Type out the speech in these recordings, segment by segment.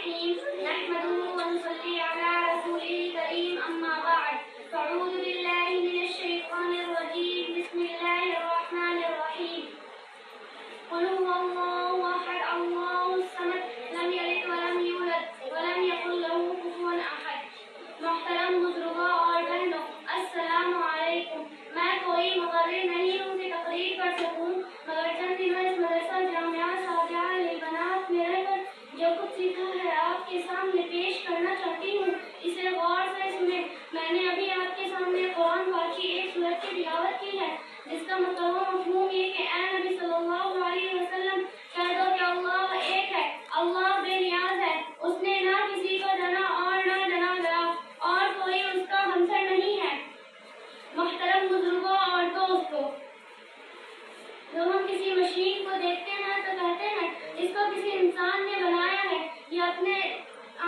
الرحيم نحمده ونصلي على رسوله الكريم أما بعد فأعوذ بالله من الشيطان الرجيم بسم الله الرحمن الرحيم قل هو الله أحد الله الصمد لم يلد ولم يولد ولم يكن له كفوا أحد. محترم بزرگوں اور بہنوں، السلام علیکم. میں کوئی مقرر نہیں ہوں کہ تقریر کر سکوں، مگر چند دنوں اس مدرسہ جامعہ صالحہ للبنات میں رہ کر جو کچھ سیکھا ہے آپ کے سامنے پیش کرنا چاہتی ہوں. اسے غور سے سنیں. میں نے ابھی آپ کے سامنے قرآن پاک کی ایک سورت کی تلاوت کی ہے جس کا مطلب مفہوم یہ کہ اے نبی صلی اللہ علیہ وسلم کہہ دو کہ اللہ ایک ہے، اللہ بے نیاز ہے، اس نے نہ کسی کو جنا اور نہ جنا گیا اور کوئی اس کا ہمسر نہیں ہے. محترم بزرگوں اور دوستوں، جب ہم کسی مشین کو دیکھتے ہیں تو کہتے ہیں اس کو کسی انسان نے بنایا ہے، یہ اپنے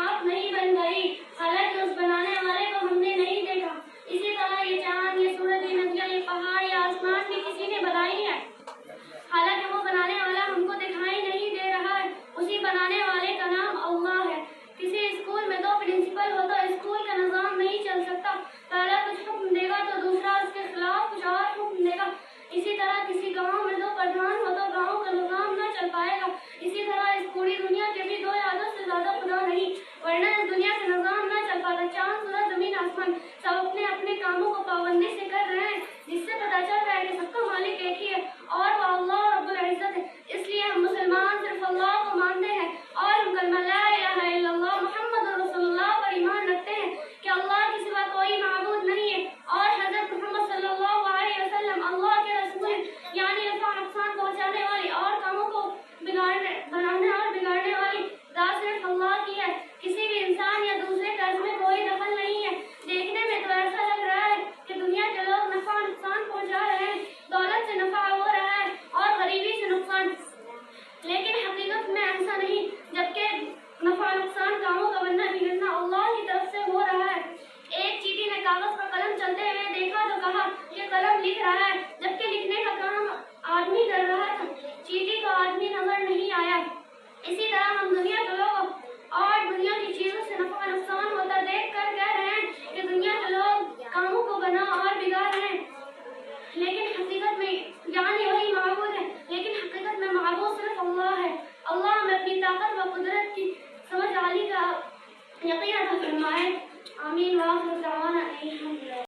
آپ نہیں بن گئی، حالانکہ اس بنانے